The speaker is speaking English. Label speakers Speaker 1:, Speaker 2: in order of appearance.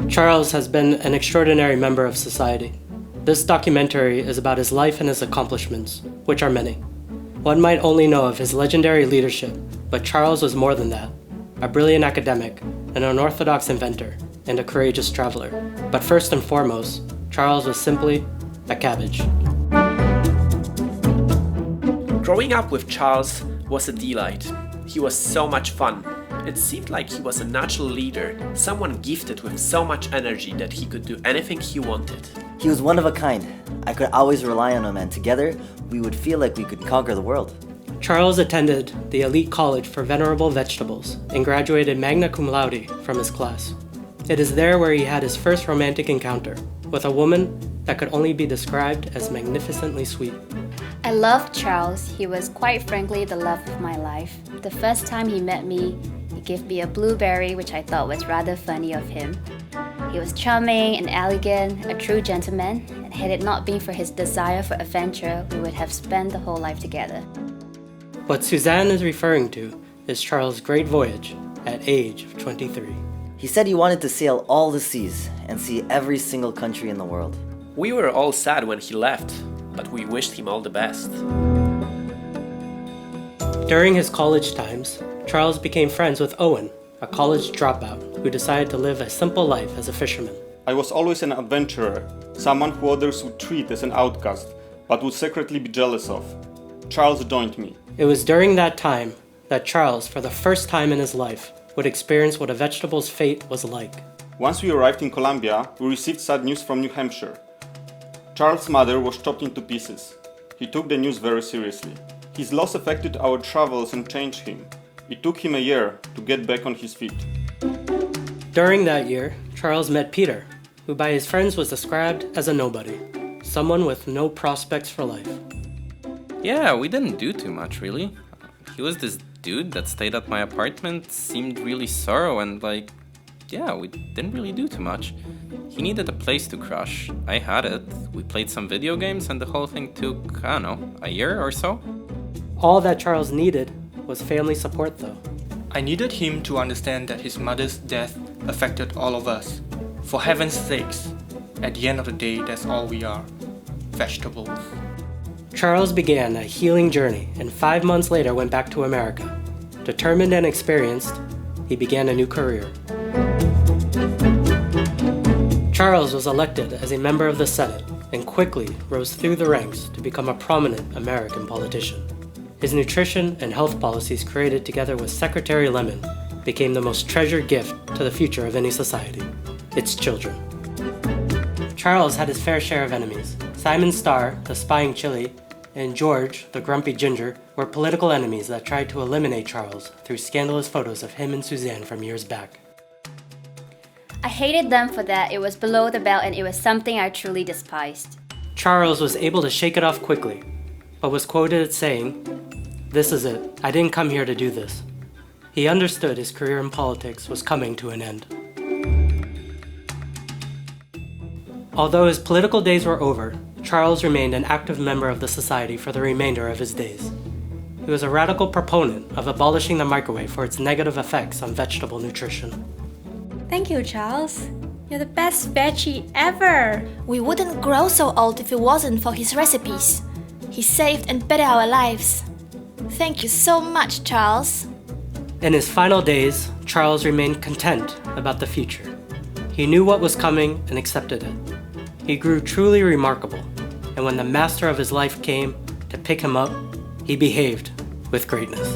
Speaker 1: Charles has been an extraordinary member of society. This documentary is about his life and his accomplishments, which are many. One might only know of his legendary leadership, but Charles was more than that. A brilliant academic, an unorthodox inventor, and a courageous traveler. But first and foremost, Charles was simply a cabbage.
Speaker 2: Growing up with Charles was a delight. He was so much fun. It seemed like he was a natural leader, someone gifted with so much energy that he could do anything he wanted.
Speaker 3: He was one of a kind. I could always rely on him, and together we would feel like we could conquer the world.
Speaker 1: Charles attended the elite college for venerable vegetables and graduated magna cum laude from his class. It is there where he had his first romantic encounter with a woman that could only be described as magnificently sweet.
Speaker 4: I loved Charles. He was quite frankly the love of my life. The first time he met me, he gave me a blueberry, which I thought was rather funny of him. He was charming and elegant, a true gentleman, and had it not been for his desire for adventure, we would have spent the whole life together.
Speaker 1: What Suzanne is referring to is Charles' great voyage at age of 23.
Speaker 3: He said he wanted to sail all the seas and see every single country in the world.
Speaker 2: We were all sad when he left, but we wished him all the best.
Speaker 1: During his college times, Charles became friends with Owen, a college dropout who decided to live a simple life as a fisherman.
Speaker 5: I was always an adventurer, someone who others would treat as an outcast, but would secretly be jealous of. Charles joined me.
Speaker 1: It was during that time that Charles, for the first time in his life, would experience what a vegetable's fate was like.
Speaker 5: Once we arrived in Colombia, we received sad news from New Hampshire. Charles' mother was chopped into pieces. He took the news very seriously. His loss affected our travels and changed him. It took him a year to get back on his feet.
Speaker 1: During that year, Charles met Peter, who by his friends was described as a nobody, someone with no prospects for life.
Speaker 6: Yeah, we didn't do too much, really. He was this dude that stayed at my apartment, seemed really sorrow, and we didn't really do too much. He needed a place to crush. I had it. We played some video games, and the whole thing took, I don't know, a year or so.
Speaker 1: All that Charles needed was family support, though.
Speaker 7: I needed him to understand that his mother's death affected all of us. For heaven's sakes, at the end of the day, that's all we are. Vegetables.
Speaker 1: Charles began a healing journey and 5 months later went back to America. Determined and experienced, he began a new career. Charles was elected as a member of the Senate and quickly rose through the ranks to become a prominent American politician. His nutrition and health policies, created together with Secretary Lemon, became the most treasured gift to the future of any society: its children. Charles had his fair share of enemies. Simon Starr, the spying Chile, and George, the grumpy ginger, were political enemies that tried to eliminate Charles through scandalous photos of him and Suzanne from years back.
Speaker 4: I hated them for that. It was below the belt and it was something I truly despised.
Speaker 1: Charles was able to shake it off quickly, but was quoted as saying, "This is it. I didn't come here to do this." He understood his career in politics was coming to an end. Although his political days were over, Charles remained an active member of the society for the remainder of his days. He was a radical proponent of abolishing the microwave for its negative effects on vegetable nutrition.
Speaker 8: Thank you, Charles. You're the best veggie ever.
Speaker 9: We wouldn't grow so old if it wasn't for his recipes. He saved and bettered our lives. Thank you so much, Charles.
Speaker 1: In his final days, Charles remained content about the future. He knew what was coming and accepted it. He grew truly remarkable, and when the master of his life came to pick him up, he behaved with greatness.